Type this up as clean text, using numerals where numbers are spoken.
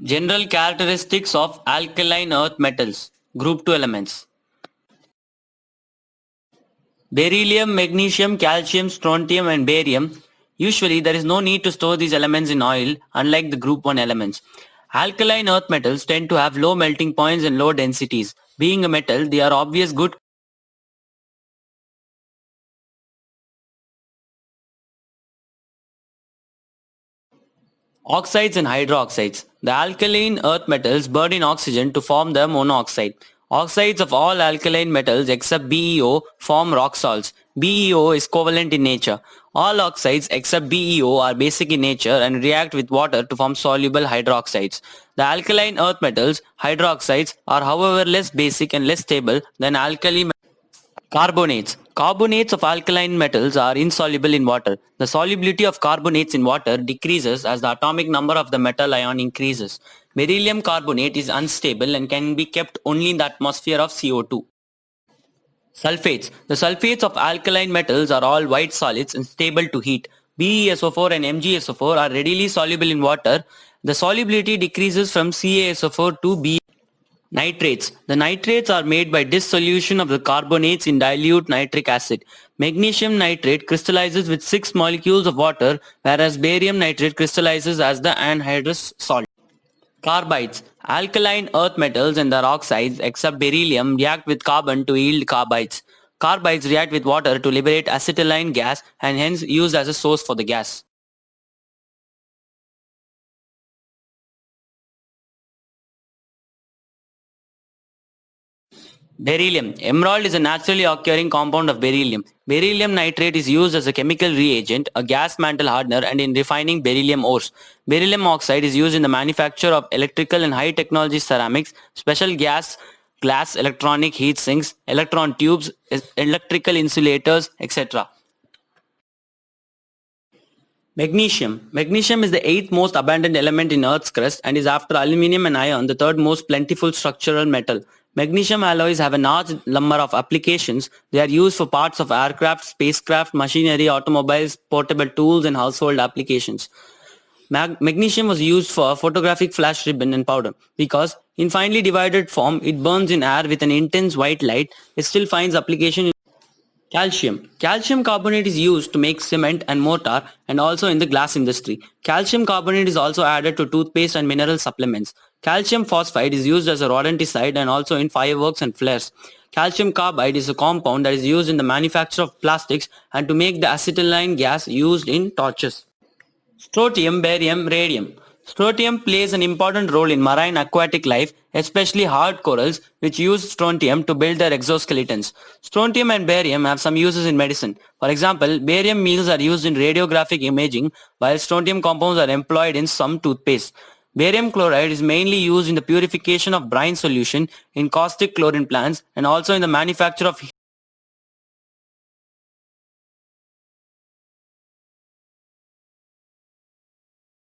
General characteristics of alkaline earth metals. Group 2 elements. Beryllium, magnesium, calcium, strontium and barium. Usually there is no need to store these elements in oil unlike the group 1 elements. Alkaline earth metals tend to have low melting points and low densities. Being a metal, they are obvious good oxides and hydroxides. The alkaline earth metals burn in oxygen to form the monoxide. Oxides of all alkaline metals except BeO form rock salts. BeO is covalent in nature. All oxides except BeO are basic in nature and react with water to form soluble hydroxides. The alkaline earth metals, hydroxides, are however less basic and less stable than alkali metals. Carbonates. Carbonates of alkaline metals are insoluble in water. The solubility of carbonates in water decreases as the atomic number of the metal ion increases. Beryllium carbonate is unstable and can be kept only in the atmosphere of CO2. Sulfates. The sulfates of alkaline metals are all white solids and stable to heat. BeSO4 and MgSO4 are readily soluble in water. The solubility decreases from CaSO4 to B. Nitrates. The nitrates are made by dissolution of the carbonates in dilute nitric acid. Magnesium nitrate crystallizes with 6 molecules of water, whereas barium nitrate crystallizes as the anhydrous salt. Carbides. Alkaline earth metals and their oxides, except beryllium, react with carbon to yield carbides. Carbides react with water to liberate acetylene gas and hence used as a source for the gas. Beryllium. Emerald is a naturally occurring compound of beryllium. Beryllium nitrate is used as a chemical reagent, a gas mantle hardener, and in refining beryllium ores. Beryllium oxide is used in the manufacture of electrical and high technology ceramics, special glass electronic heat sinks, electron tubes, electrical insulators, etc. Magnesium. Magnesium is the eighth most abundant element in Earth's crust and is after aluminum and iron the third most plentiful structural metal. Magnesium alloys have a large number of applications. They are used for parts of aircraft, spacecraft, machinery, automobiles, portable tools and household applications. Magnesium was used for photographic flash ribbon and powder because in finely divided form it burns in air with an intense white light. It still finds application in calcium. Calcium carbonate is used to make cement and mortar and also in the glass industry. Calcium carbonate is also added to toothpaste and mineral supplements. Calcium phosphide is used as a rodenticide and also in fireworks and flares. Calcium carbide is a compound that is used in the manufacture of plastics and to make the acetylene gas used in torches. Strontium, barium, radium. Strontium plays an important role in marine aquatic life, especially hard corals, which use strontium to build their exoskeletons. Strontium and barium have some uses in medicine. For example, barium meals are used in radiographic imaging, while strontium compounds are employed in some toothpaste. Barium chloride is mainly used in the purification of brine solution in caustic chlorine plants and also in the manufacture of